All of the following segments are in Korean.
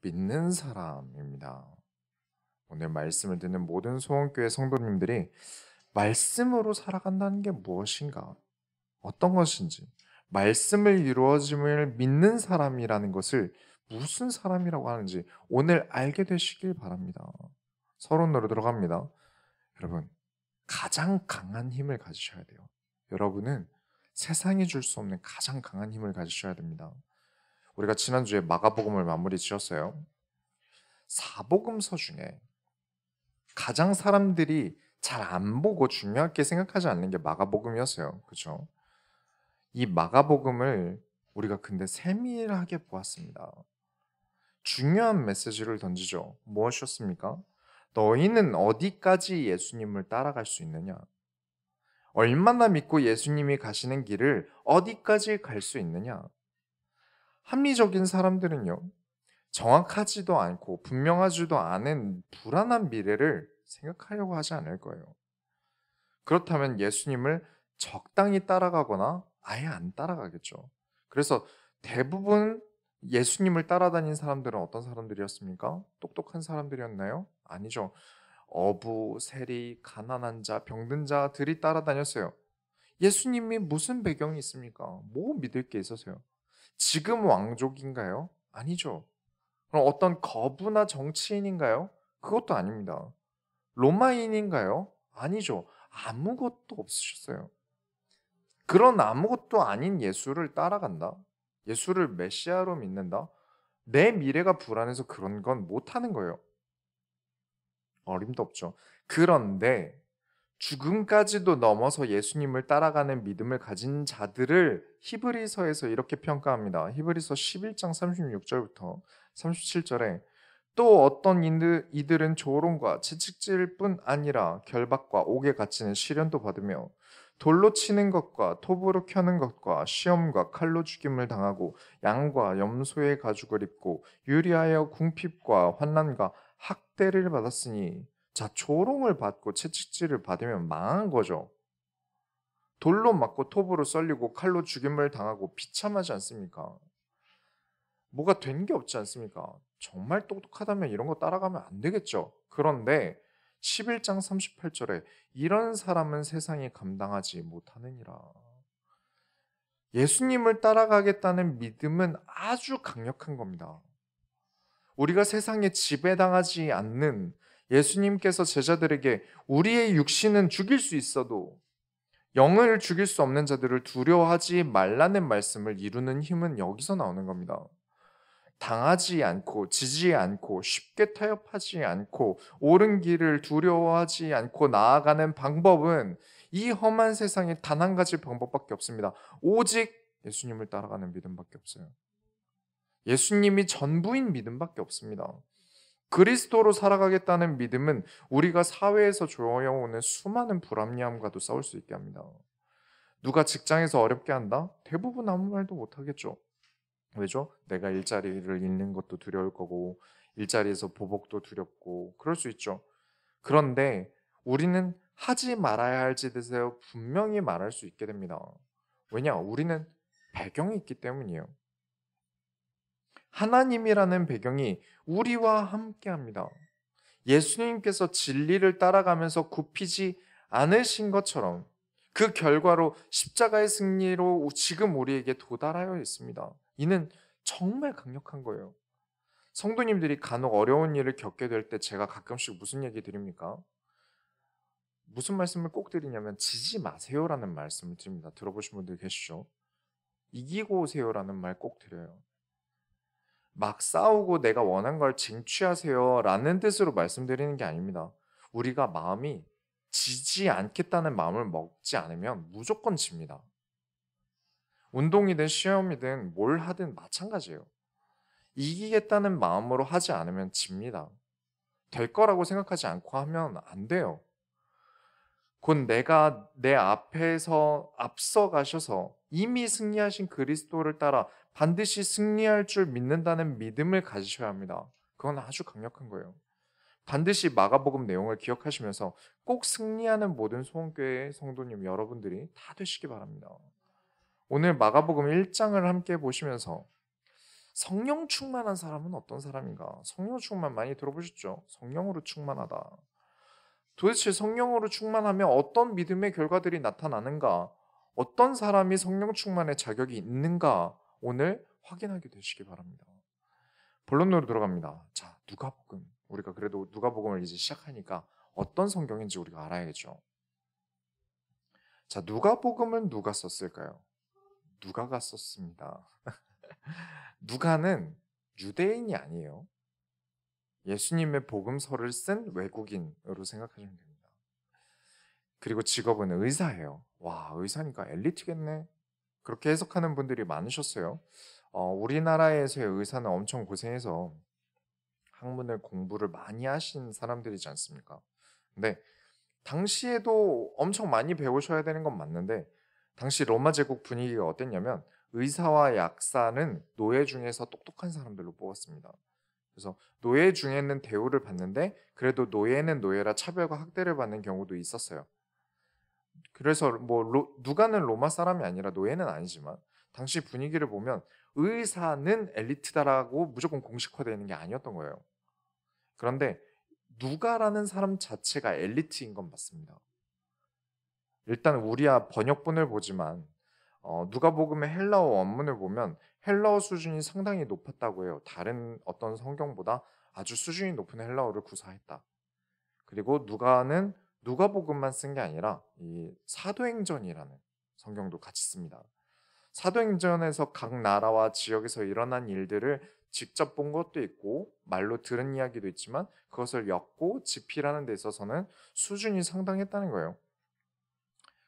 믿는 사람입니다. 오늘 말씀을 듣는 모든 소원교회 성도님들이 말씀으로 살아간다는 게 무엇인가? 어떤 것인지, 말씀을 이루어짐을 믿는 사람이라는 것을 무슨 사람이라고 하는지 오늘 알게 되시길 바랍니다. 서론으로 들어갑니다. 여러분, 가장 강한 힘을 가지셔야 돼요. 여러분은 세상이 줄 수 없는 가장 강한 힘을 가지셔야 됩니다. 우리가 지난주에 마가복음을 마무리 지었어요. 사복음서 중에 가장 사람들이 잘 안 보고 중요하게 생각하지 않는 게 마가복음이었어요. 그렇죠? 이 마가복음을 우리가 근데 세밀하게 보았습니다. 중요한 메시지를 던지죠. 무엇이었습니까? 너희는 어디까지 예수님을 따라갈 수 있느냐? 얼마나 믿고 예수님이 가시는 길을 어디까지 갈 수 있느냐? 합리적인 사람들은요, 정확하지도 않고 분명하지도 않은 불안한 미래를 생각하려고 하지 않을 거예요. 그렇다면 예수님을 적당히 따라가거나 아예 안 따라가겠죠. 그래서 대부분 예수님을 따라다닌 사람들은 어떤 사람들이었습니까? 똑똑한 사람들이었나요? 아니죠. 어부, 세리, 가난한 자, 병든 자들이 따라다녔어요. 예수님이 무슨 배경이 있습니까? 뭐 믿을 게 있어서요? 지금 왕족인가요? 아니죠. 그럼 어떤 거부나 정치인인가요? 그것도 아닙니다. 로마인인가요? 아니죠. 아무것도 없으셨어요. 그런 아무것도 아닌 예수를 따라간다? 예수를 메시아로 믿는다? 내 미래가 불안해서 그런 건 못하는 거예요. 어림도 없죠. 그런데 죽음까지도 넘어서 예수님을 따라가는 믿음을 가진 자들을 히브리서에서 이렇게 평가합니다. 히브리서 11장 36절부터 37절에 또 어떤 이들은 조롱과 채찍질 뿐 아니라 결박과 옥에 갇히는 시련도 받으며 돌로 치는 것과 톱으로 켜는 것과 시험과 칼로 죽임을 당하고 양과 염소의 가죽을 입고 유리하여 궁핍과 환난과 학대를 받았으니 자 조롱을 받고 채찍질을 받으면 망한 거죠. 돌로 맞고 톱으로 썰리고 칼로 죽임을 당하고 비참하지 않습니까? 뭐가 된 게 없지 않습니까? 정말 똑똑하다면 이런 거 따라가면 안 되겠죠. 그런데 11장 38절에 이런 사람은 세상이 감당하지 못하느니라. 예수님을 따라가겠다는 믿음은 아주 강력한 겁니다. 우리가 세상에 지배당하지 않는 예수님께서 제자들에게 우리의 육신은 죽일 수 있어도 영을 죽일 수 없는 자들을 두려워하지 말라는 말씀을 이루는 힘은 여기서 나오는 겁니다. 당하지 않고 지지 않고 쉽게 타협하지 않고 옳은 길을 두려워하지 않고 나아가는 방법은 이 험한 세상에 단 한 가지 방법밖에 없습니다. 오직 예수님을 따라가는 믿음밖에 없어요. 예수님이 전부인 믿음밖에 없습니다. 그리스도로 살아가겠다는 믿음은 우리가 사회에서 조여오는 수많은 불합리함과도 싸울 수 있게 합니다. 누가 직장에서 어렵게 한다? 대부분 아무 말도 못하겠죠. 왜죠? 내가 일자리를 잃는 것도 두려울 거고 일자리에서 보복도 두렵고 그럴 수 있죠. 그런데 우리는 하지 말아야 할 짓에서 분명히 말할 수 있게 됩니다. 왜냐? 우리는 배경이 있기 때문이에요. 하나님이라는 배경이 우리와 함께합니다. 예수님께서 진리를 따라가면서 굽히지 않으신 것처럼 그 결과로 십자가의 승리로 지금 우리에게 도달하여 있습니다. 이는 정말 강력한 거예요. 성도님들이 간혹 어려운 일을 겪게 될 때 제가 가끔씩 무슨 얘기 드립니까? 무슨 말씀을 꼭 드리냐면 지지 마세요라는 말씀을 드립니다. 들어보신 분들 계시죠? 이기고 오세요라는 말 꼭 드려요. 막 싸우고 내가 원한 걸 쟁취하세요라는 뜻으로 말씀드리는 게 아닙니다. 우리가 마음이 지지 않겠다는 마음을 먹지 않으면 무조건 집니다. 운동이든 시험이든 뭘 하든 마찬가지예요. 이기겠다는 마음으로 하지 않으면 집니다. 될 거라고 생각하지 않고 하면 안 돼요. 곧 내가 내 앞에서 앞서 가셔서 이미 승리하신 그리스도를 따라 반드시 승리할 줄 믿는다는 믿음을 가지셔야 합니다. 그건 아주 강력한 거예요. 반드시 마가복음 내용을 기억하시면서 꼭 승리하는 모든 소원교회 성도님 여러분들이 다 되시기 바랍니다. 오늘 마가복음 1장을 함께 보시면서 성령 충만한 사람은 어떤 사람인가? 성령 충만 많이 들어보셨죠? 성령으로 충만하다. 도대체 성령으로 충만하면 어떤 믿음의 결과들이 나타나는가? 어떤 사람이 성령 충만의 자격이 있는가? 오늘 확인하게 되시기 바랍니다. 본론으로 들어갑니다. 자, 누가복음. 우리가 그래도 누가복음을 이제 시작하니까 어떤 성경인지 우리가 알아야겠죠. 자, 누가복음은 누가 썼을까요? 누가가 썼습니다. 누가는 유대인이 아니에요. 예수님의 복음서를 쓴 외국인으로 생각하시면 됩니다. 그리고 직업은 의사예요. 와, 의사니까 엘리트겠네. 그렇게 해석하는 분들이 많으셨어요. 우리나라에서의 의사는 엄청 고생해서 학문을 공부를 많이 하신 사람들이지 않습니까? 근데 당시에도 엄청 많이 배우셔야 되는 건 맞는데 당시 로마 제국 분위기가 어땠냐면 의사와 약사는 노예 중에서 똑똑한 사람들로 뽑았습니다. 그래서 노예 중에는 대우를 받는데 그래도 노예는 노예라 차별과 학대를 받는 경우도 있었어요. 그래서 누가는 로마 사람이 아니라 노예는 아니지만 당시 분위기를 보면 의사는 엘리트다라고 무조건 공식화되어 있는 게 아니었던 거예요. 그런데 누가라는 사람 자체가 엘리트인 건 맞습니다. 일단 우리야 번역본을 보지만 누가복음의 헬라어 원문을 보면 헬라어 수준이 상당히 높았다고 해요. 다른 어떤 성경보다 아주 수준이 높은 헬라어를 구사했다. 그리고 누가는 누가복음만 쓴 게 아니라 이 사도행전이라는 성경도 같이 씁니다. 사도행전에서 각 나라와 지역에서 일어난 일들을 직접 본 것도 있고 말로 들은 이야기도 있지만 그것을 엮고 집필하는 데 있어서는 수준이 상당했다는 거예요.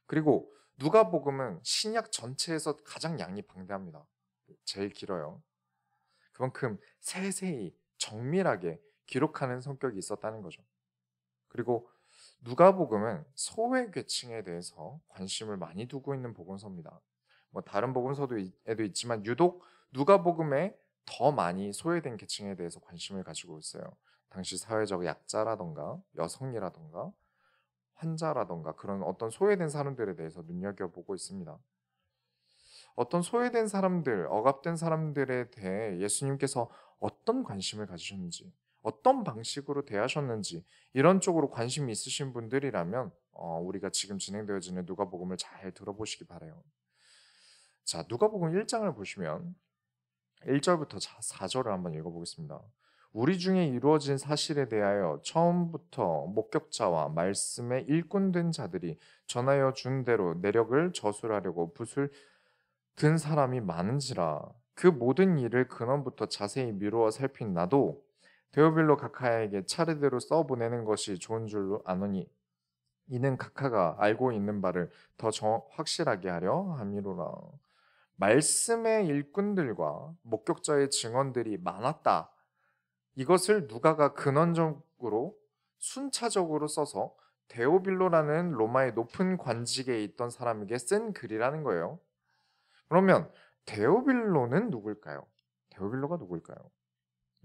그리고 누가복음은 신약 전체에서 가장 양이 방대합니다. 제일 길어요. 그만큼 세세히 정밀하게 기록하는 성격이 있었다는 거죠. 그리고 누가복음은 소외계층에 대해서 관심을 많이 두고 있는 복음서입니다. 다른 복음서에도 있지만 유독 누가복음에 더 많이 소외된 계층에 대해서 관심을 가지고 있어요. 당시 사회적 약자라던가 여성이라던가 환자라던가 그런 어떤 소외된 사람들에 대해서 눈여겨보고 있습니다. 어떤 소외된 사람들, 억압된 사람들에 대해 예수님께서 어떤 관심을 가지셨는지, 어떤 방식으로 대하셨는지 이런 쪽으로 관심이 있으신 분들이라면 우리가 지금 진행되어지는 누가복음을 잘 들어보시기 바라요. 자, 누가복음 1장을 보시면 1절부터 4절을 한번 읽어보겠습니다. 우리 중에 이루어진 사실에 대하여 처음부터 목격자와 말씀의 일꾼된 자들이 전하여 준 대로 내력을 저술하려고 붓을 든 사람이 많은지라. 그 모든 일을 근원부터 자세히 미루어 살핀 나도 데오빌로 각하에게 차례대로 써보내는 것이 좋은 줄로 아노니 이는 각하가 알고 있는 바를 더 확실하게 하려 함이로라. 말씀의 일꾼들과 목격자의 증언들이 많았다. 이것을 누가가 근원적으로 순차적으로 써서 데오빌로라는 로마의 높은 관직에 있던 사람에게 쓴 글이라는 거예요. 그러면 데오빌로는 누굴까요? 데오빌로가 누굴까요?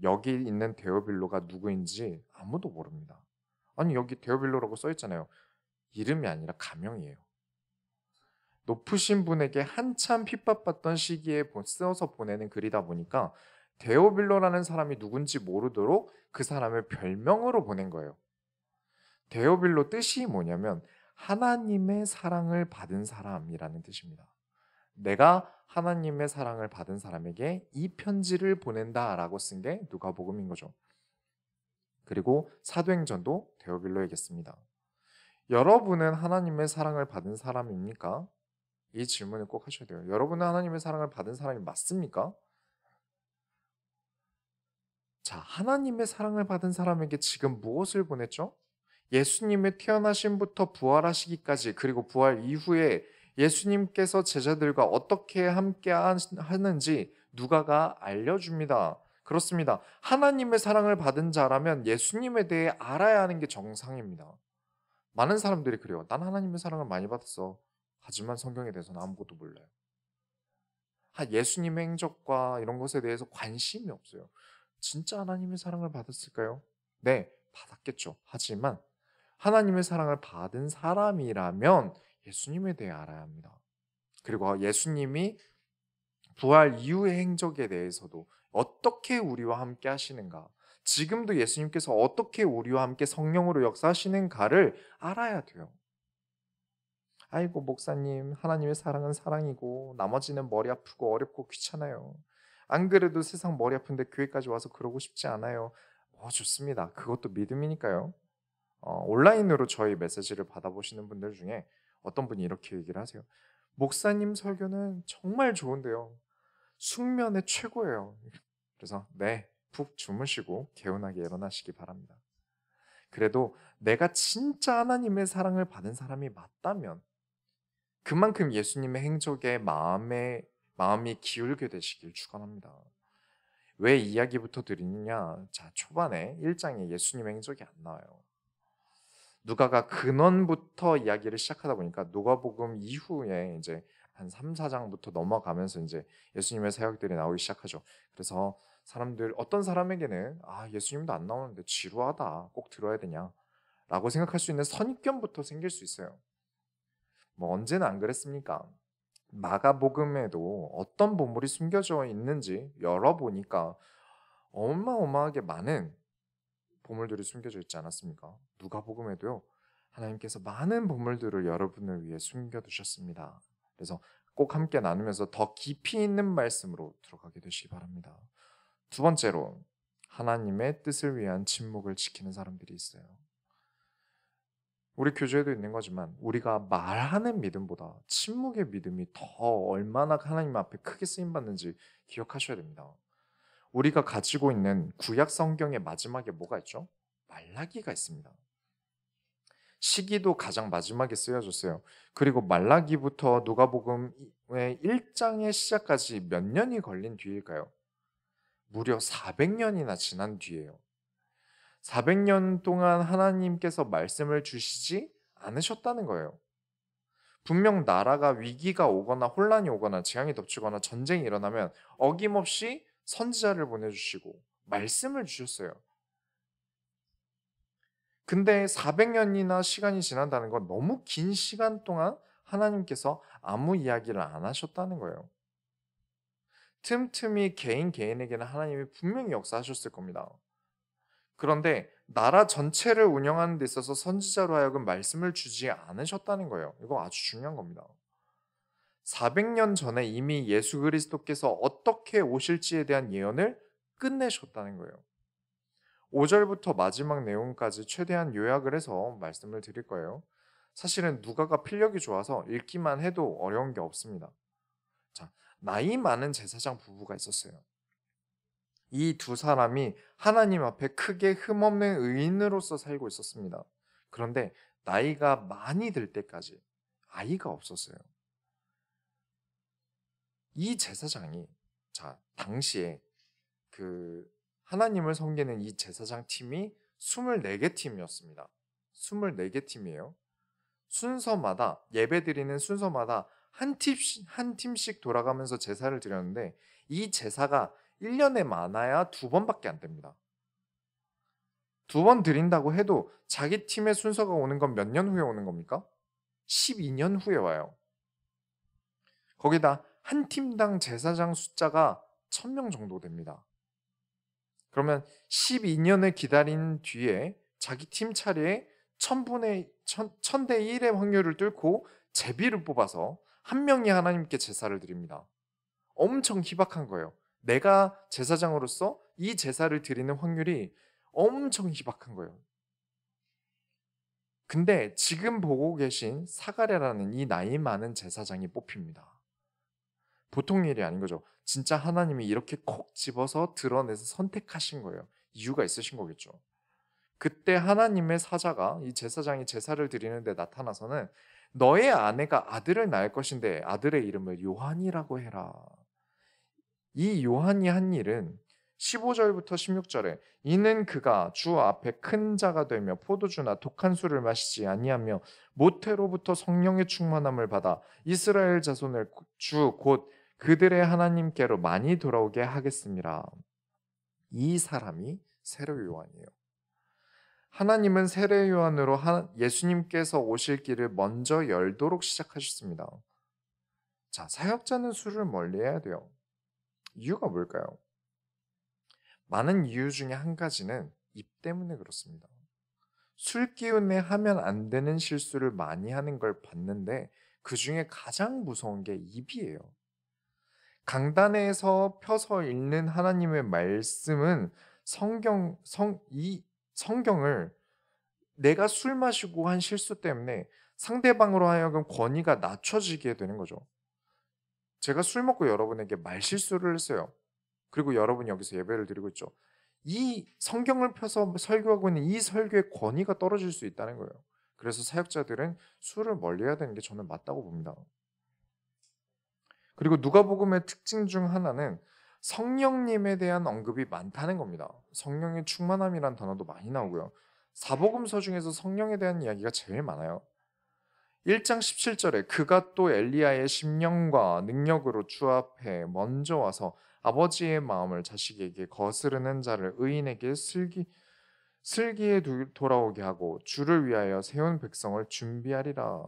여기 있는 데오빌로가 누구인지 아무도 모릅니다. 아니 여기 데오빌로라고 써있잖아요. 이름이 아니라 가명이에요. 높으신 분에게 한참 핍박받던 시기에 써서 보내는 글이다 보니까 데오빌로라는 사람이 누군지 모르도록 그 사람을 별명으로 보낸 거예요. 데오빌로 뜻이 뭐냐면 하나님의 사랑을 받은 사람이라는 뜻입니다. 내가 하나님의 사랑을 받은 사람에게 이 편지를 보낸다라고 쓴 게 누가복음인 거죠. 그리고 사도행전도 데오빌로에게 씁니다. 여러분은 하나님의 사랑을 받은 사람입니까? 이 질문을 꼭 하셔야 돼요. 여러분은 하나님의 사랑을 받은 사람이 맞습니까? 자, 하나님의 사랑을 받은 사람에게 지금 무엇을 보냈죠? 예수님의 태어나심부터 부활하시기까지 그리고 부활 이후에 예수님께서 제자들과 어떻게 함께 하는지 누가가 알려줍니다. 그렇습니다. 하나님의 사랑을 받은 자라면 예수님에 대해 알아야 하는 게 정상입니다. 많은 사람들이 그래요. 난 하나님의 사랑을 많이 받았어. 하지만 성경에 대해서는 아무것도 몰라요. 예수님의 행적과 이런 것에 대해서 관심이 없어요. 진짜 하나님의 사랑을 받았을까요? 네, 받았겠죠. 하지만 하나님의 사랑을 받은 사람이라면 예수님에 대해 알아야 합니다. 그리고 예수님이 부활 이후의 행적에 대해서도 어떻게 우리와 함께 하시는가? 지금도 예수님께서 어떻게 우리와 함께 성령으로 역사하시는가를 알아야 돼요. 아이고, 목사님, 하나님의 사랑은 사랑이고 나머지는 머리 아프고 어렵고 귀찮아요. 안 그래도 세상 머리 아픈데 교회까지 와서 그러고 싶지 않아요. 좋습니다. 그것도 믿음이니까요. 온라인으로 저희 메시지를 받아보시는 분들 중에 어떤 분이 이렇게 얘기를 하세요. 목사님 설교는 정말 좋은데요. 숙면의 최고예요. 그래서 네, 푹 주무시고 개운하게 일어나시기 바랍니다. 그래도 내가 진짜 하나님의 사랑을 받은 사람이 맞다면 그만큼 예수님의 행적에 마음이 기울게 되시길 축원합니다. 왜 이야기부터 드리느냐? 자, 초반에 1장에 예수님의 행적이 안 나와요. 누가가 근원부터 이야기를 시작하다 보니까 누가복음 이후에 이제 한 3, 4장부터 넘어가면서 이제 예수님의 사역들이 나오기 시작하죠. 그래서 어떤 사람에게는 예수님도 안 나오는데 지루하다. 꼭 들어야 되냐? 라고 생각할 수 있는 선입견부터 생길 수 있어요. 언제는 안 그랬습니까? 마가복음에도 어떤 보물이 숨겨져 있는지 열어보니까 어마어마하게 많은 보물들이 숨겨져 있지 않았습니까? 누가복음에도요. 하나님께서 많은 보물들을 여러분을 위해 숨겨두셨습니다. 그래서 꼭 함께 나누면서 더 깊이 있는 말씀으로 들어가게 되시기 바랍니다. 두 번째로 하나님의 뜻을 위한 침묵을 지키는 사람들이 있어요. 우리 교주에도 있는 거지만 우리가 말하는 믿음보다 침묵의 믿음이 더 얼마나 하나님 앞에 크게 쓰임받는지 기억하셔야 됩니다. 우리가 가지고 있는 구약 성경의 마지막에 뭐가 있죠? 말라기가 있습니다. 시기도 가장 마지막에 쓰여졌어요. 그리고 말라기부터 누가복음의 1장의 시작까지 몇 년이 걸린 뒤일까요? 무려 400년이나 지난 뒤에요. 400년 동안 하나님께서 말씀을 주시지 않으셨다는 거예요. 분명 나라가 위기가 오거나 혼란이 오거나 재앙이 덮치거나 전쟁이 일어나면 어김없이 선지자를 보내주시고 말씀을 주셨어요. 근데 400년이나 시간이 지난다는 건 너무 긴 시간 동안 하나님께서 아무 이야기를 안 하셨다는 거예요. 틈틈이 개인에게는 하나님이 분명히 역사하셨을 겁니다. 그런데 나라 전체를 운영하는 데 있어서 선지자로 하여금 말씀을 주지 않으셨다는 거예요. 이거 아주 중요한 겁니다. 400년 전에 이미 예수 그리스도께서 어떻게 오실지에 대한 예언을 끝내셨다는 거예요. 5절부터 마지막 내용까지 최대한 요약을 해서 말씀을 드릴 거예요. 사실은 누가가 필력이 좋아서 읽기만 해도 어려운 게 없습니다. 자, 나이 많은 제사장 부부가 있었어요. 이 두 사람이 하나님 앞에 크게 흠없는 의인으로서 살고 있었습니다. 그런데 나이가 많이 들 때까지 아이가 없었어요. 이 제사장이 당시에 하나님을 섬기는 이 제사장 팀이 24개 팀이었습니다. 24개 팀이에요. 순서마다 예배드리는 순서마다 한 팀씩 돌아가면서 제사를 드렸는데 이 제사가 1년에 많아야 2번밖에 안 됩니다. 2번 드린다고 해도 자기 팀의 순서가 오는 건 몇 년 후에 오는 겁니까? 12년 후에 와요. 거기다 한 팀당 제사장 숫자가 1000명 정도 됩니다. 그러면 12년을 기다린 뒤에 자기 팀 차례에 1000대 1의 확률을 뚫고 제비를 뽑아서 한 명이 하나님께 제사를 드립니다. 엄청 희박한 거예요. 내가 제사장으로서 이 제사를 드리는 확률이 엄청 희박한 거예요. 근데 지금 보고 계신 사가랴라는 이 나이 많은 제사장이 뽑힙니다. 보통 일이 아닌 거죠. 진짜 하나님이 이렇게 콕 집어서 드러내서 선택하신 거예요. 이유가 있으신 거겠죠. 그때 하나님의 사자가 이 제사장이 제사를 드리는데 나타나서는 너의 아내가 아들을 낳을 것인데 아들의 이름을 요한이라고 해라. 이 요한이 한 일은 15절부터 16절에 이는 그가 주 앞에 큰 자가 되며 포도주나 독한 술을 마시지 아니하며 모태로부터 성령의 충만함을 받아 이스라엘 자손을 주 곧 그들의 하나님께로 많이 돌아오게 하겠습니다. 이 사람이 세례 요한이에요. 하나님은 세례 요한으로 예수님께서 오실 길을 먼저 열도록 시작하셨습니다. 자, 사역자는 술을 멀리해야 돼요. 이유가 뭘까요? 많은 이유 중에 한 가지는 입 때문에 그렇습니다. 술 기운에 하면 안 되는 실수를 많이 하는 걸 봤는데 그 중에 가장 무서운 게 입이에요. 강단에서 펴서 읽는 하나님의 말씀은 이 성경을 내가 술 마시고 한 실수 때문에 상대방으로 하여금 권위가 낮춰지게 되는 거죠. 제가 술 먹고 여러분에게 말실수를 했어요. 그리고 여러분이 여기서 예배를 드리고 있죠. 이 성경을 펴서 설교하고 있는 이 설교의 권위가 떨어질 수 있다는 거예요. 그래서 사역자들은 술을 멀리해야 되는 게 저는 맞다고 봅니다. 그리고 누가복음의 특징 중 하나는 성령님에 대한 언급이 많다는 겁니다. 성령의 충만함이란 단어도 많이 나오고요. 사복음서 중에서 성령에 대한 이야기가 제일 많아요. 1장 17절에 그가 또 엘리야의 심령과 능력으로 주 앞에 먼저 와서 아버지의 마음을 자식에게 거스르는 자를 의인에게 슬기에 돌아오게 하고 주를 위하여 세운 백성을 준비하리라.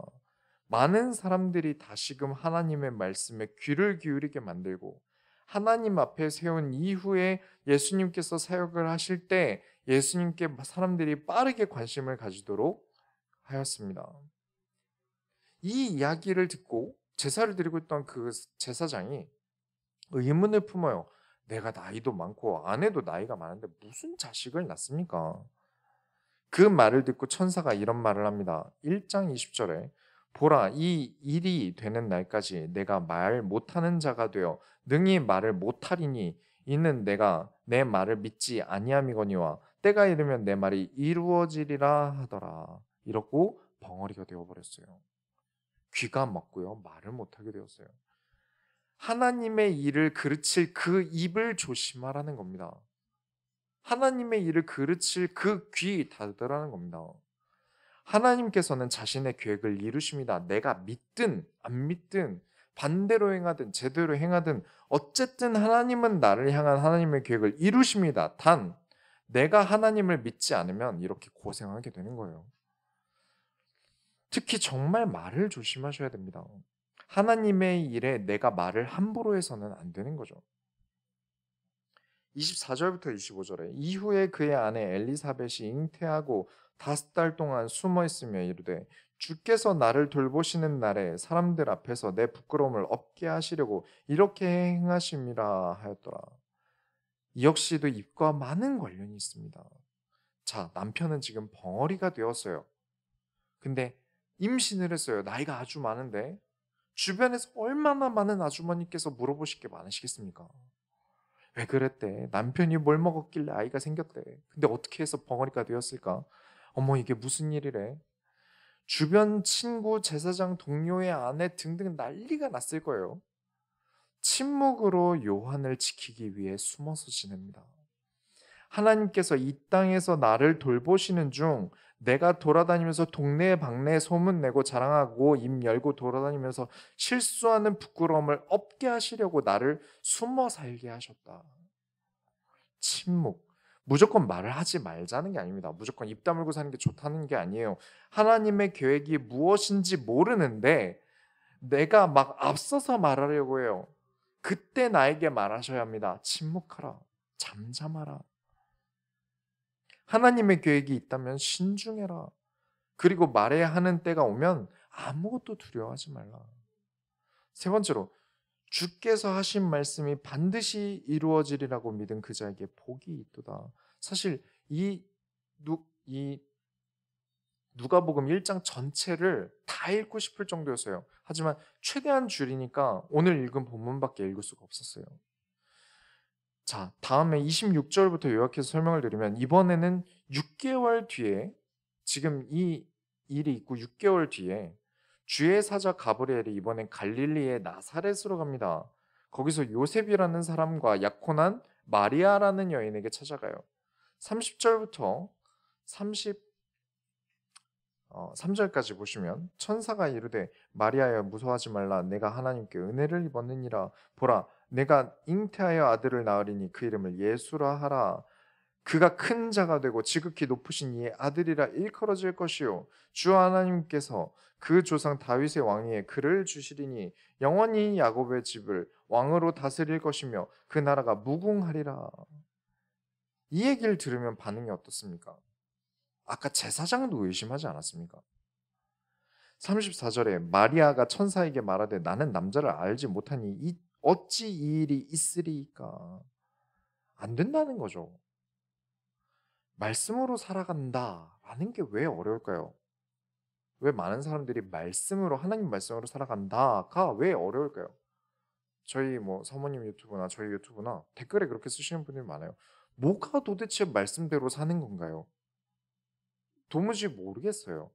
많은 사람들이 다시금 하나님의 말씀에 귀를 기울이게 만들고 하나님 앞에 세운 이후에 예수님께서 사역을 하실 때 예수님께 사람들이 빠르게 관심을 가지도록 하였습니다. 이 이야기를 듣고 제사를 드리고 있던 그 제사장이 의문을 품어요. 내가 나이도 많고 아내도 나이가 많은데 무슨 자식을 낳습니까? 그 말을 듣고 천사가 이런 말을 합니다. 1장 20절에 보라, 이 일이 되는 날까지 내가 말 못하는 자가 되어 능히 말을 못하리니 이는 내가 내 말을 믿지 아니함이거니와 때가 이르면 내 말이 이루어지리라 하더라. 이렇고 벙어리가 되어버렸어요. 귀가 막고요, 말을 못하게 되었어요. 하나님의 일을 그르칠 그 입을 조심하라는 겁니다. 하나님의 일을 그르칠 그 귀 닫으라는 겁니다. 하나님께서는 자신의 계획을 이루십니다. 내가 믿든 안 믿든 반대로 행하든 제대로 행하든 어쨌든 하나님은 나를 향한 하나님의 계획을 이루십니다. 단 내가 하나님을 믿지 않으면 이렇게 고생하게 되는 거예요. 특히 정말 말을 조심하셔야 됩니다. 하나님의 일에 내가 말을 함부로 해서는 안 되는 거죠. 24절부터 25절에 이후에 그의 아내 엘리사벳이 잉태하고 5달 동안 숨어 있으며 이르되 주께서 나를 돌보시는 날에 사람들 앞에서 내 부끄러움을 없게 하시려고 이렇게 행하심이라 하였더라. 이 역시도 입과 많은 관련이 있습니다. 자, 남편은 지금 벙어리가 되었어요. 근데 임신을 했어요. 나이가 아주 많은데 주변에서 얼마나 많은 아주머니께서 물어보실 게 많으시겠습니까? 왜 그랬대? 남편이 뭘 먹었길래 아이가 생겼대? 근데 어떻게 해서 벙어리가 되었을까? 어머, 이게 무슨 일이래? 주변 친구, 제사장, 동료의 아내 등등 난리가 났을 거예요. 침묵으로 요한을 지키기 위해 숨어서 지냅니다. 하나님께서 이 땅에서 나를 돌보시는 중 내가 돌아다니면서 동네 방네 소문내고 자랑하고 입 열고 돌아다니면서 실수하는 부끄러움을 없게 하시려고 나를 숨어 살게 하셨다. 침묵. 무조건 말을 하지 말자는 게 아닙니다. 무조건 입 다물고 사는 게 좋다는 게 아니에요. 하나님의 계획이 무엇인지 모르는데 내가 막 앞서서 말하려고 해요. 그때 나에게 말하셔야 합니다. 침묵하라. 잠잠하라. 하나님의 계획이 있다면 신중해라. 그리고 말해야 하는 때가 오면 아무것도 두려워하지 말라. 세 번째로 주께서 하신 말씀이 반드시 이루어지리라고 믿은 그 자에게 복이 있도다. 사실 이 누가복음 1장 전체를 다 읽고 싶을 정도였어요. 하지만 최대한 줄이니까 오늘 읽은 본문밖에 읽을 수가 없었어요. 자, 다음에 26절부터 요약해서 설명을 드리면 이번에는 6개월 뒤에 지금 이 일이 있고 6개월 뒤에 주의 사자 가브리엘이 이번엔 갈릴리의 나사렛으로 갑니다. 거기서 요셉이라는 사람과 약혼한 마리아라는 여인에게 찾아가요. 30절부터 3절까지 보시면 천사가 이르되 마리아여 무서워하지 말라 내가 하나님께 은혜를 입었느니라 보라 내가 잉태하여 아들을 낳으리니 그 이름을 예수라 하라 그가 큰 자가 되고 지극히 높으신 이의 아들이라 일컬어질 것이요 주 하나님께서 그 조상 다윗의 왕위에 그를 주시리니 영원히 야곱의 집을 왕으로 다스릴 것이며 그 나라가 무궁하리라. 이 얘기를 들으면 반응이 어떻습니까? 아까 제사장도 의심하지 않았습니까? 34절에 마리아가 천사에게 말하되 나는 남자를 알지 못하니 어찌 이 일이 있으리까? 안 된다는 거죠. 말씀으로 살아간다라는 게 왜 어려울까요? 왜 많은 사람들이 말씀으로 하나님 말씀으로 살아간다가 왜 어려울까요? 저희 사모님 유튜브나 저희 유튜브나 댓글에 그렇게 쓰시는 분들이 많아요. 뭐가 도대체 말씀대로 사는 건가요? 도무지 모르겠어요.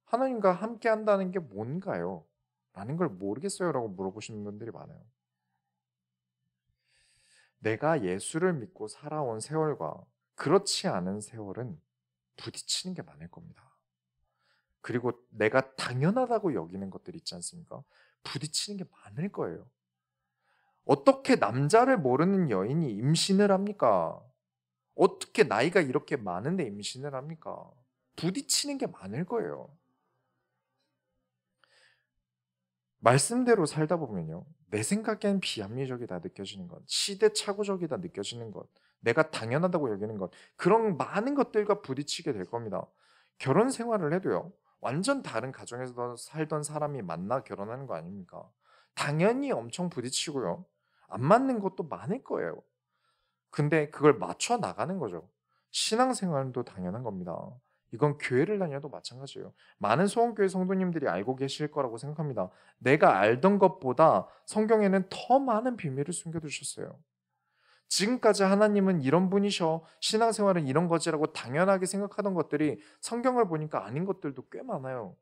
하나님과 함께 한다는 게 뭔가요? 라는 걸 모르겠어요 라고 물어보시는 분들이 많아요. 내가 예수를 믿고 살아온 세월과 그렇지 않은 세월은 부딪히는 게 많을 겁니다. 그리고 내가 당연하다고 여기는 것들 있지 않습니까? 부딪히는 게 많을 거예요. 어떻게 남자를 모르는 여인이 임신을 합니까? 어떻게 나이가 이렇게 많은데 임신을 합니까? 부딪히는 게 많을 거예요. 말씀대로 살다 보면요, 내 생각엔 비합리적이다 느껴지는 것, 시대착오적이다 느껴지는 것, 내가 당연하다고 여기는 것, 그런 많은 것들과 부딪히게 될 겁니다. 결혼 생활을 해도요, 완전 다른 가정에서 살던 사람이 만나 결혼하는 거 아닙니까? 당연히 엄청 부딪히고요, 안 맞는 것도 많을 거예요. 근데 그걸 맞춰 나가는 거죠. 신앙생활도 당연한 겁니다. 이건 교회를 다녀도 마찬가지예요. 많은 소원교회 성도님들이 알고 계실 거라고 생각합니다. 내가 알던 것보다 성경에는 더 많은 비밀을 숨겨두셨어요. 지금까지 하나님은 이런 분이셔, 신앙생활은 이런 거지라고 당연하게 생각하던 것들이 성경을 보니까 아닌 것들도 꽤 많아요.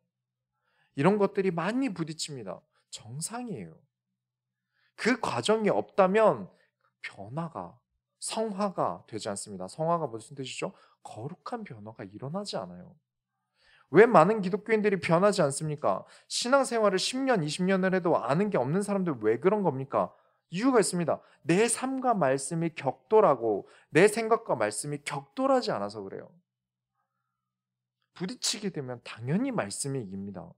이런 것들이 많이 부딪힙니다. 정상이에요. 그 과정이 없다면 변화가, 성화가 되지 않습니다. 성화가 무슨 뜻이죠? 거룩한 변화가 일어나지 않아요. 왜 많은 기독교인들이 변하지 않습니까? 신앙생활을 10년, 20년을 해도 아는 게 없는 사람들 왜 그런 겁니까? 이유가 있습니다. 내 삶과 말씀이 격돌하고 내 생각과 말씀이 격돌하지 않아서 그래요. 부딪히게 되면 당연히 말씀이 이깁니다.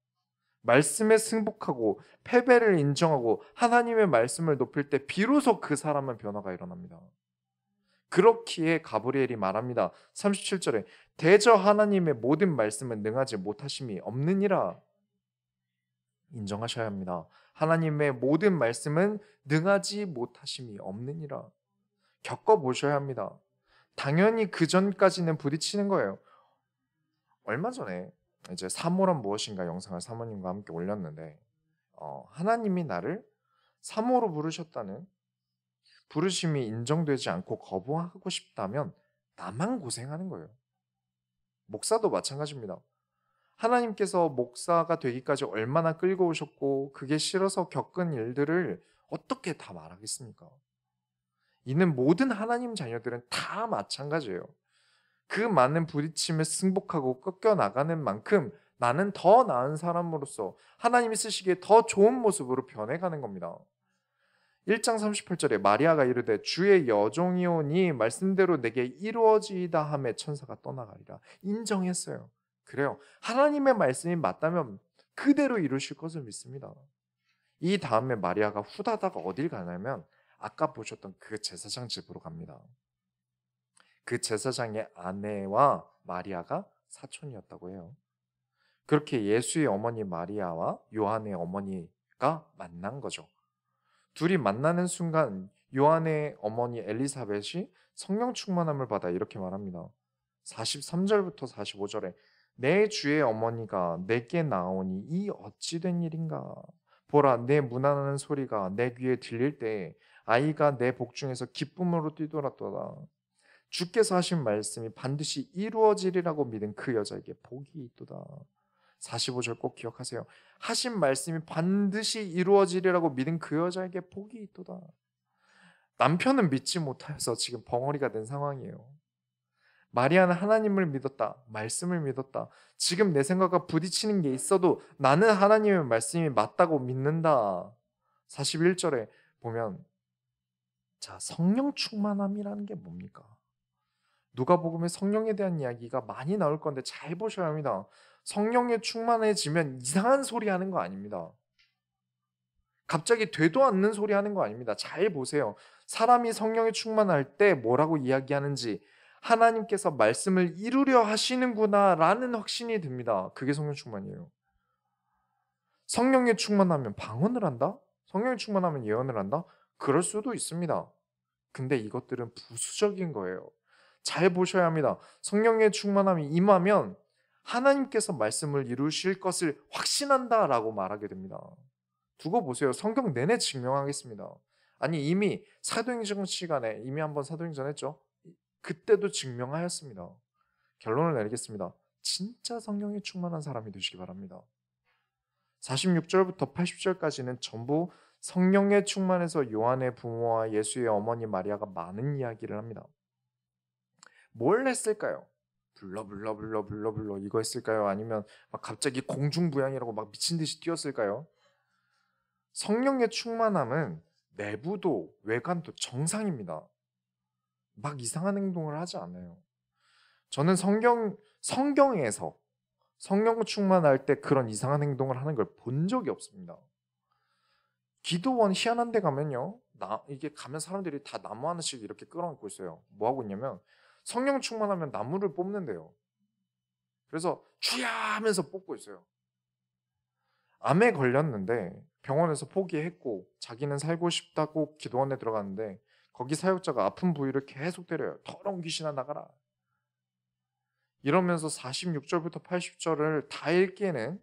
말씀에 승복하고 패배를 인정하고 하나님의 말씀을 높일 때 비로소 그 사람은 변화가 일어납니다. 그렇기에 가브리엘이 말합니다. 37절에 대저 하나님의 모든 말씀은 능하지 못하심이 없느니라. 인정하셔야 합니다. 하나님의 모든 말씀은 능하지 못하심이 없느니라. 겪어보셔야 합니다. 당연히 그 전까지는 부딪히는 거예요. 얼마 전에 이제 사모란 무엇인가 영상을 사모님과 함께 올렸는데 하나님이 나를 사모로 부르셨다는 부르심이 인정되지 않고 거부하고 싶다면 나만 고생하는 거예요. 목사도 마찬가지입니다. 하나님께서 목사가 되기까지 얼마나 끌고 오셨고 그게 싫어서 겪은 일들을 어떻게 다 말하겠습니까? 이는 모든 하나님 자녀들은 다 마찬가지예요. 그 많은 부딪힘에 승복하고 꺾여나가는 만큼 나는 더 나은 사람으로서 하나님이 쓰시기에 더 좋은 모습으로 변해가는 겁니다. 1장 38절에 마리아가 이르되 주의 여종이오니 말씀대로 내게 이루어지이다 하매 천사가 떠나가리라. 인정했어요. 그래요. 하나님의 말씀이 맞다면 그대로 이루실 것을 믿습니다. 이 다음에 마리아가 후다닥 어딜 가냐면 아까 보셨던 그 제사장 집으로 갑니다. 그 제사장의 아내와 마리아가 사촌이었다고 해요. 그렇게 예수의 어머니 마리아와 요한의 어머니가 만난 거죠. 둘이 만나는 순간 요한의 어머니 엘리사벳이 성령 충만함을 받아 이렇게 말합니다. 43절부터 45절에 내 주의 어머니가 내게 나오니 이 어찌 된 일인가? 보라, 내 문안하는 소리가 내 귀에 들릴 때 아이가 내 복중에서 기쁨으로 뛰돌았도다. 주께서 하신 말씀이 반드시 이루어지리라고 믿은 그 여자에게 복이 있도다. 45절 꼭 기억하세요. 하신 말씀이 반드시 이루어지리라고 믿은 그 여자에게 복이 있도다. 남편은 믿지 못하여서 지금 벙어리가 된 상황이에요. 마리아는 하나님을 믿었다. 말씀을 믿었다. 지금 내 생각과 부딪히는 게 있어도 나는 하나님의 말씀이 맞다고 믿는다. 41절에 보면 성령 충만함이라는 게 뭡니까? 누가복음에 성령에 대한 이야기가 많이 나올 건데 잘 보셔야 합니다. 성령에 충만해지면 이상한 소리 하는 거 아닙니다. 갑자기 되도 않는 소리 하는 거 아닙니다. 잘 보세요. 사람이 성령에 충만할 때 뭐라고 이야기하는지 하나님께서 말씀을 이루려 하시는구나라는 확신이 듭니다. 그게 성령 충만이에요. 성령에 충만하면 방언을 한다? 성령에 충만하면 예언을 한다? 그럴 수도 있습니다. 근데 이것들은 부수적인 거예요. 잘 보셔야 합니다. 성령의 충만함이 임하면 하나님께서 말씀을 이루실 것을 확신한다라고 말하게 됩니다. 두고 보세요. 성경 내내 증명하겠습니다. 아니 이미 사도행전 시간에 이미 한번 사도행전 했죠. 그때도 증명하였습니다. 결론을 내리겠습니다. 진짜 성령에 충만한 사람이 되시기 바랍니다. 46절부터 80절까지는 전부 성령에 충만해서 요한의 부모와 예수의 어머니 마리아가 많은 이야기를 합니다. 뭘 했을까요? 불러 이거 했을까요? 아니면 막 갑자기 공중부양이라고 막 미친 듯이 뛰었을까요? 성령의 충만함은 내부도 외관도 정상입니다. 막 이상한 행동을 하지 않아요. 저는 성경에서 성령 충만할 때 그런 이상한 행동을 하는 걸 본 적이 없습니다. 기도원 희한한 데 가면요. 이게 가면 사람들이 다 나무 하나씩 이렇게 끌어안고 있어요. 뭐 하고 있냐면 성령 충만하면 나무를 뽑는데요. 그래서 주야 하면서 뽑고 있어요. 암에 걸렸는데 병원에서 포기했고 자기는 살고 싶다고 기도원에 들어갔는데 거기 사역자가 아픈 부위를 계속 때려요. 더러운 귀신아 나가라. 이러면서 46절부터 80절을 다 읽기에는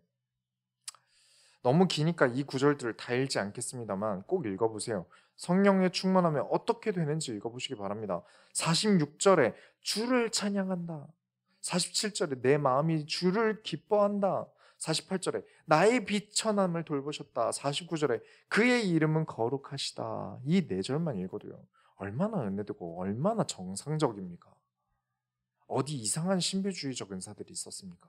너무 기니까 이 구절들을 다 읽지 않겠습니다만 꼭 읽어보세요. 성령에 충만하면 어떻게 되는지 읽어보시기 바랍니다. 46절에 주를 찬양한다. 47절에 내 마음이 주를 기뻐한다. 48절에 나의 비천함을 돌보셨다. 49절에 그의 이름은 거룩하시다. 이 4절만 읽어도요. 얼마나 은혜되고 얼마나 정상적입니까? 어디 이상한 신비주의적 은사들이 있었습니까?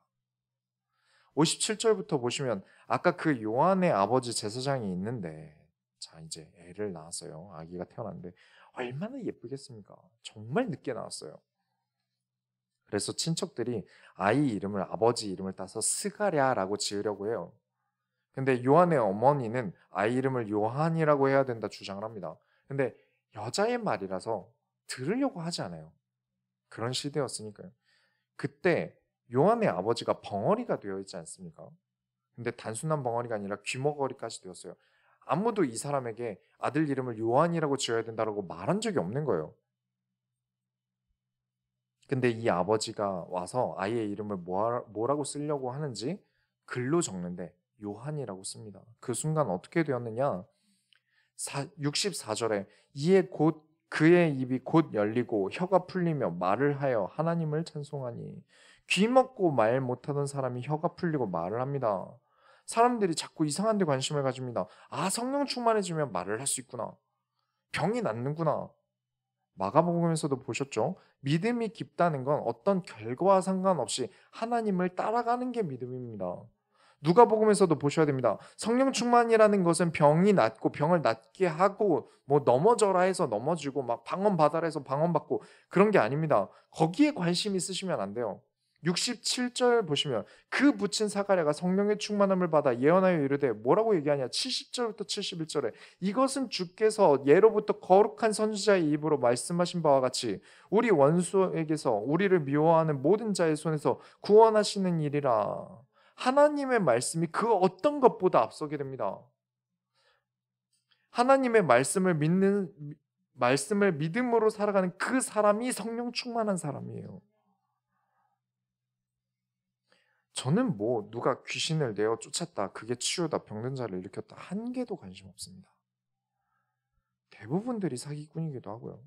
57절부터 보시면 아까 그 요한의 아버지 제사장이 있는데 자 이제 애를 낳았어요. 아기가 태어났는데 얼마나 예쁘겠습니까? 정말 늦게 낳았어요. 그래서 친척들이 아이 이름을 아버지 이름을 따서 스가랴라고 지으려고 해요. 근데 요한의 어머니는 아이 이름을 요한이라고 해야 된다 주장을 합니다. 근데 여자의 말이라서 들으려고 하지 않아요. 그런 시대였으니까요. 그때 요한의 아버지가 벙어리가 되어 있지 않습니까? 근데 단순한 벙어리가 아니라 귀머거리까지 되었어요. 아무도 이 사람에게 아들 이름을 요한이라고 지어야 된다고 말한 적이 없는 거예요. 근데 이 아버지가 와서 아이의 이름을 뭐라고 쓰려고 하는지 글로 적는데 요한이라고 씁니다. 그 순간 어떻게 되었느냐? 64절에 이에 곧 그의 입이 곧 열리고 혀가 풀리며 말을 하여 하나님을 찬송하니 귀 먹고 말 못하던 사람이 혀가 풀리고 말을 합니다. 사람들이 자꾸 이상한 데 관심을 가집니다. 아, 성령 충만해지면 말을 할 수 있구나. 병이 낫는구나. 마가복음에서도 보셨죠? 믿음이 깊다는 건 어떤 결과와 상관없이 하나님을 따라가는 게 믿음입니다. 누가복음에서도 보셔야 됩니다. 성령 충만이라는 것은 병이 낫고 병을 낫게 하고 뭐 넘어져라 해서 넘어지고 막 방언 받아라 해서 방언 받고 그런 게 아닙니다. 거기에 관심 있으시면 안 돼요. 67절 보시면 그 붙인 사가랴가 성령의 충만함을 받아 예언하여 이르되 뭐라고 얘기하냐? 70절부터 71절에 이것은 주께서 예로부터 거룩한 선지자의 입으로 말씀하신 바와 같이 우리 원수에게서 우리를 미워하는 모든 자의 손에서 구원하시는 일이라. 하나님의 말씀이 그 어떤 것보다 앞서게 됩니다. 하나님의 말씀을 믿음으로 살아가는 그 사람이 성령 충만한 사람이에요. 저는 뭐 누가 귀신을 내어 쫓았다, 그게 치유다, 병든 자를 일으켰다 한 개도 관심 없습니다. 대부분들이 사기꾼이기도 하고요.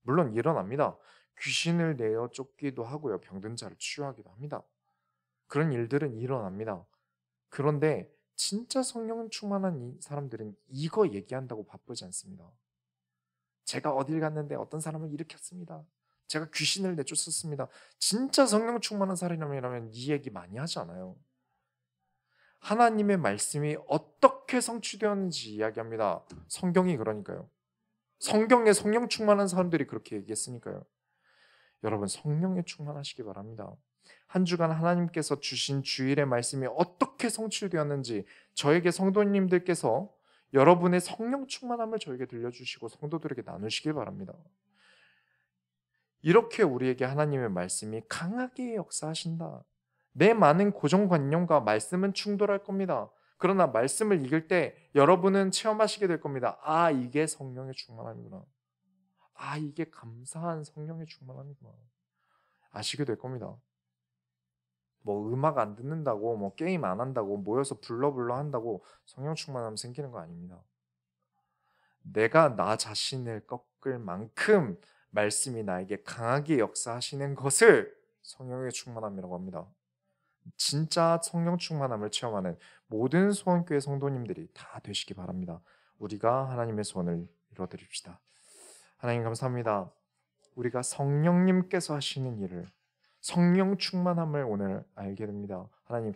물론 일어납니다. 귀신을 내어 쫓기도 하고요. 병든 자를 치유하기도 합니다. 그런 일들은 일어납니다. 그런데 진짜 성령 충만한 이 사람들은 이거 얘기한다고 바쁘지 않습니다. 제가 어딜 갔는데 어떤 사람을 일으켰습니다. 제가 귀신을 내쫓았습니다. 진짜 성령 충만한 사람이라면 이 얘기 많이 하지 않아요. 하나님의 말씀이 어떻게 성취되었는지 이야기합니다. 성경이 그러니까요. 성경에 성령 충만한 사람들이 그렇게 얘기했으니까요. 여러분 성령에 충만하시기 바랍니다. 한 주간 하나님께서 주신 주일의 말씀이 어떻게 성취되었는지 저에게 성도님들께서 여러분의 성령 충만함을 저에게 들려주시고 성도들에게 나누시길 바랍니다. 이렇게 우리에게 하나님의 말씀이 강하게 역사하신다. 내 많은 고정관념과 말씀은 충돌할 겁니다. 그러나 말씀을 읽을 때 여러분은 체험하시게 될 겁니다. 아, 이게 성령의 충만함이구나. 아, 이게 감사한 성령의 충만함이구나. 아시게 될 겁니다. 뭐 음악 안 듣는다고, 뭐 게임 안 한다고, 모여서 불러불러 한다고 성령 충만함 생기는 거 아닙니다. 내가 나 자신을 꺾을 만큼 말씀이 나에게 강하게 역사하시는 것을 성령의 충만함이라고 합니다. 진짜 성령 충만함을 체험하는 모든 소원교회 성도님들이 다 되시기 바랍니다. 우리가 하나님의 소원을 이뤄드립시다. 하나님 감사합니다. 우리가 성령님께서 하시는 일을, 성령 충만함을 오늘 알게 됩니다. 하나님,